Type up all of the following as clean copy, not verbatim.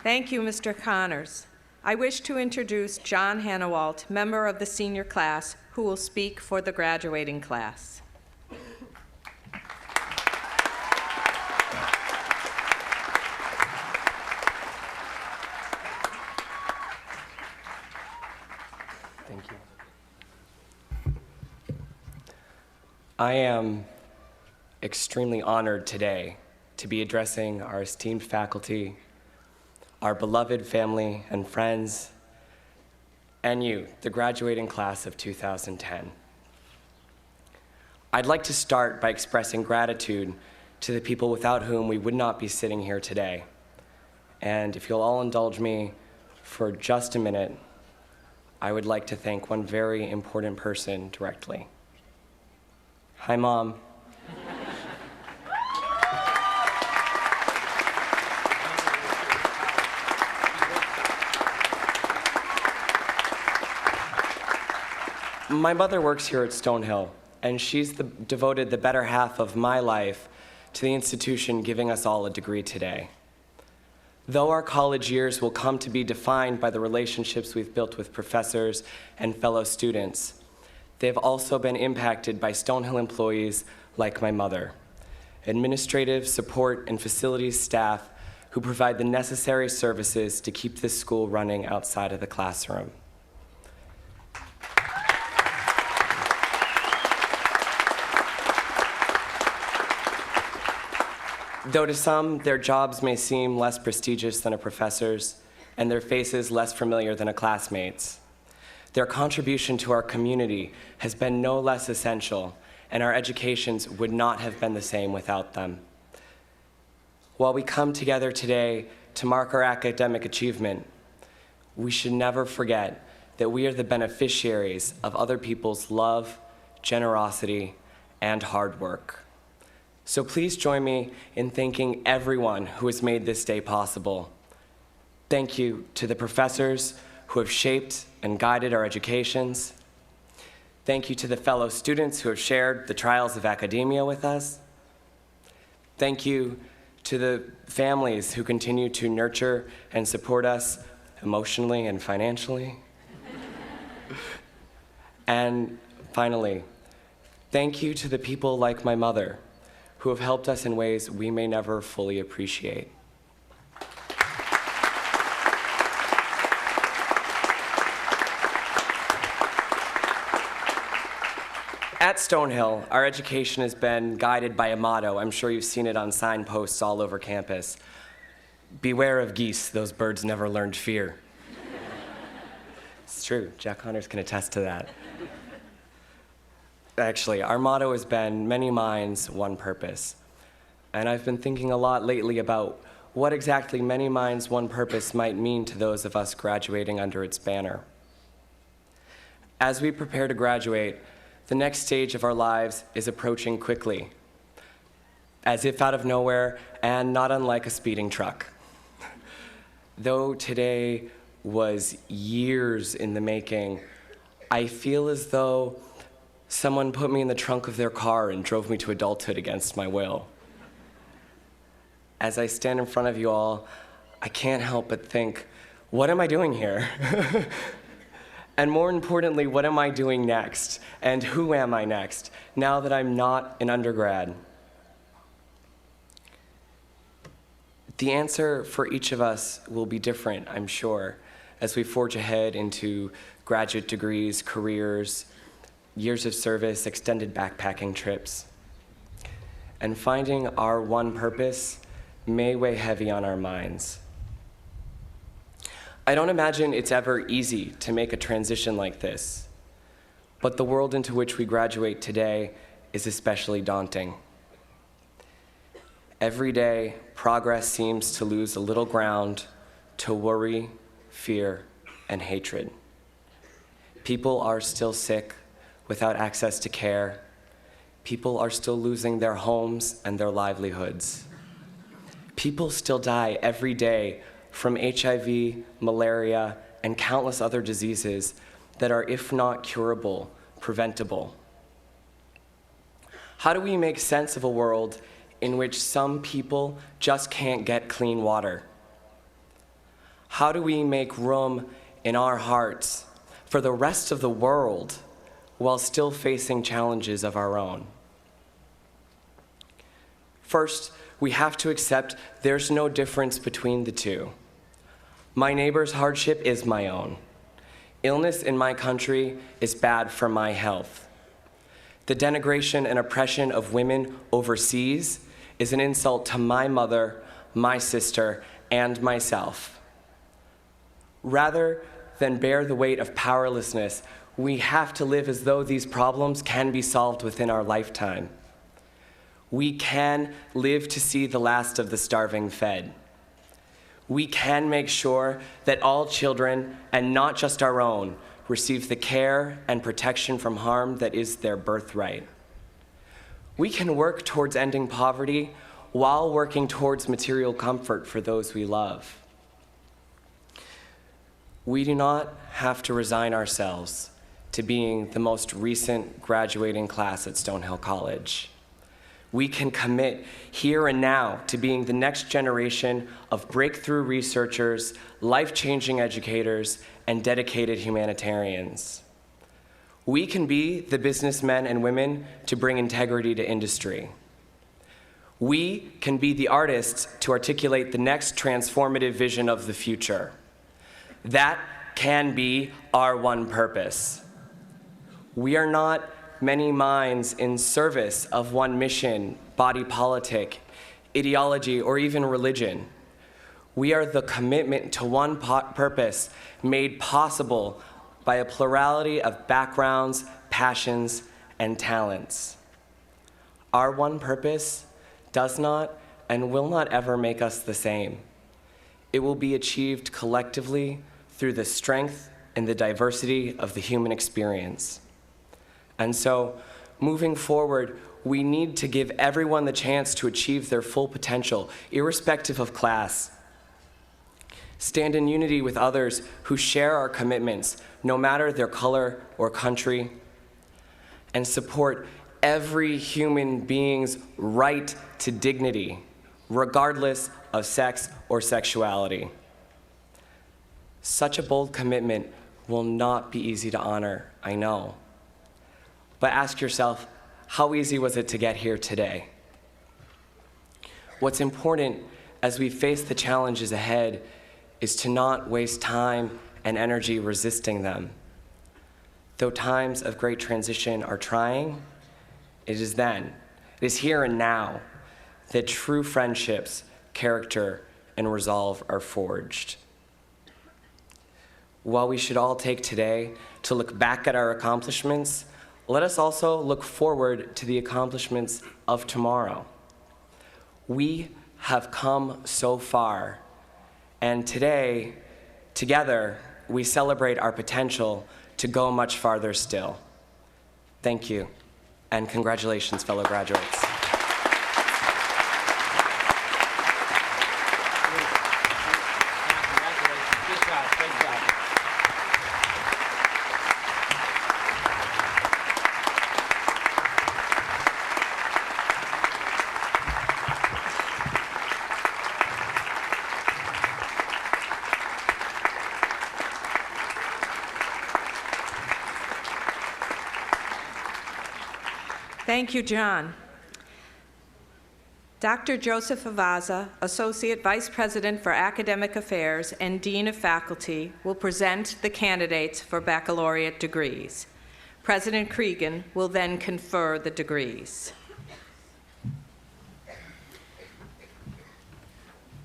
Thank you, Mr. Connors. I wish to introduce John Hanawalt, member of the senior class, who will speak for the graduating class. Thank you. I am extremely honored today to be addressing our esteemed faculty, our beloved family and friends, and you, the graduating class of 2010. I'd like to start by expressing gratitude to the people without whom we would not be sitting here today. And if you'll all indulge me for just a minute, I would like to thank one very important person directly. Hi, Mom. My mother works here at Stonehill, and she's devoted the better half of my life to the institution giving us all a degree today. Though our college years will come to be defined by the relationships we've built with professors and fellow students, they've also been impacted by Stonehill employees like my mother, administrative, support, and facilities staff who provide the necessary services to keep this school running outside of the classroom. Though to some, their jobs may seem less prestigious than a professor's, and their faces less familiar than a classmate's, their contribution to our community has been no less essential, and our educations would not have been the same without them. While we come together today to mark our academic achievement, we should never forget that we are the beneficiaries of other people's love, generosity, and hard work. So please join me in thanking everyone who has made this day possible. Thank you to the professors who have shaped and guided our educations. Thank you to the fellow students who have shared the trials of academia with us. Thank you to the families who continue to nurture and support us emotionally and financially. And finally, thank you to the people like my mother, who have helped us in ways we may never fully appreciate. At Stonehill, our education has been guided by a motto. I'm sure you've seen it on signposts all over campus. Beware of geese, those birds never learned fear. It's true, Jack Connors can attest to that. Actually, our motto has been many minds, one purpose. And I've been thinking a lot lately about what exactly many minds, one purpose might mean to those of us graduating under its banner. As we prepare to graduate, the next stage of our lives is approaching quickly, as if out of nowhere and not unlike a speeding truck. Though today was years in the making, I feel as though someone put me in the trunk of their car and drove me to adulthood against my will. As I stand in front of you all, I can't help but think, what am I doing here? And more importantly, what am I doing next? And who am I next, now that I'm not an undergrad? The answer for each of us will be different, I'm sure, as we forge ahead into graduate degrees, careers, years of service, extended backpacking trips. And finding our one purpose may weigh heavy on our minds. I don't imagine it's ever easy to make a transition like this, but the world into which we graduate today is especially daunting. Every day, progress seems to lose a little ground to worry, fear, and hatred. People are still sick, without access to care. People are still losing their homes and their livelihoods. People still die every day from HIV, malaria, and countless other diseases that are, if not curable, preventable. How do we make sense of a world in which some people just can't get clean water? How do we make room in our hearts for the rest of the world while still facing challenges of our own? First, we have to accept there's no difference between the two. My neighbor's hardship is my own. Illness in my country is bad for my health. The denigration and oppression of women overseas is an insult to my mother, my sister, and myself. Rather than bear the weight of powerlessness, we have to live as though these problems can be solved within our lifetime. We can live to see the last of the starving fed. We can make sure that all children, and not just our own, receive the care and protection from harm that is their birthright. We can work towards ending poverty while working towards material comfort for those we love. We do not have to resign ourselves to being the most recent graduating class at Stonehill College. We can commit here and now to being the next generation of breakthrough researchers, life-changing educators, and dedicated humanitarians. We can be the businessmen and women to bring integrity to industry. We can be the artists to articulate the next transformative vision of the future. That can be our one purpose. We are not many minds in service of one mission, body politic, ideology, or even religion. We are the commitment to one purpose made possible by a plurality of backgrounds, passions, and talents. Our one purpose does not and will not ever make us the same. It will be achieved collectively through the strength and the diversity of the human experience. And so, moving forward, we need to give everyone the chance to achieve their full potential, irrespective of class. Stand in unity with others who share our commitments, no matter their color or country, and support every human being's right to dignity, regardless of sex or sexuality. Such a bold commitment will not be easy to honor, I know. But ask yourself, how easy was it to get here today? What's important as we face the challenges ahead is to not waste time and energy resisting them. Though times of great transition are trying, it is here and now, that true friendships, character, and resolve are forged. While we should all take today to look back at our accomplishments, let us also look forward to the accomplishments of tomorrow. We have come so far, and today, together, we celebrate our potential to go much farther still. Thank you, and congratulations, fellow graduates. Thank you, John. Dr. Joseph Avaza, Associate Vice President for Academic Affairs and Dean of Faculty, will present the candidates for baccalaureate degrees. President Cregan will then confer the degrees.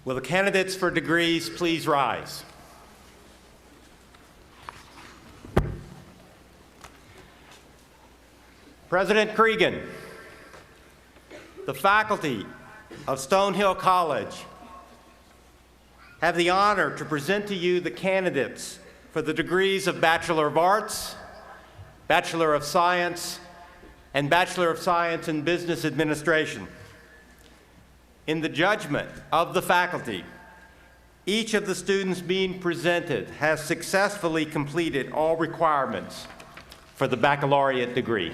Will the candidates for degrees please rise? President Cregan, the faculty of Stonehill College have the honor to present to you the candidates for the degrees of Bachelor of Arts, Bachelor of Science, and Bachelor of Science in Business Administration. In the judgment of the faculty, each of the students being presented has successfully completed all requirements for the baccalaureate degree.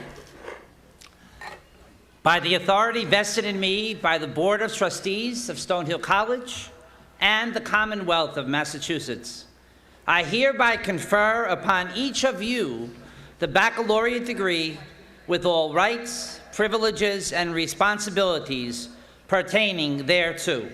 By the authority vested in me by the Board of Trustees of Stonehill College and the Commonwealth of Massachusetts. I hereby confer upon each of you the baccalaureate degree with all rights, privileges, and responsibilities pertaining thereto.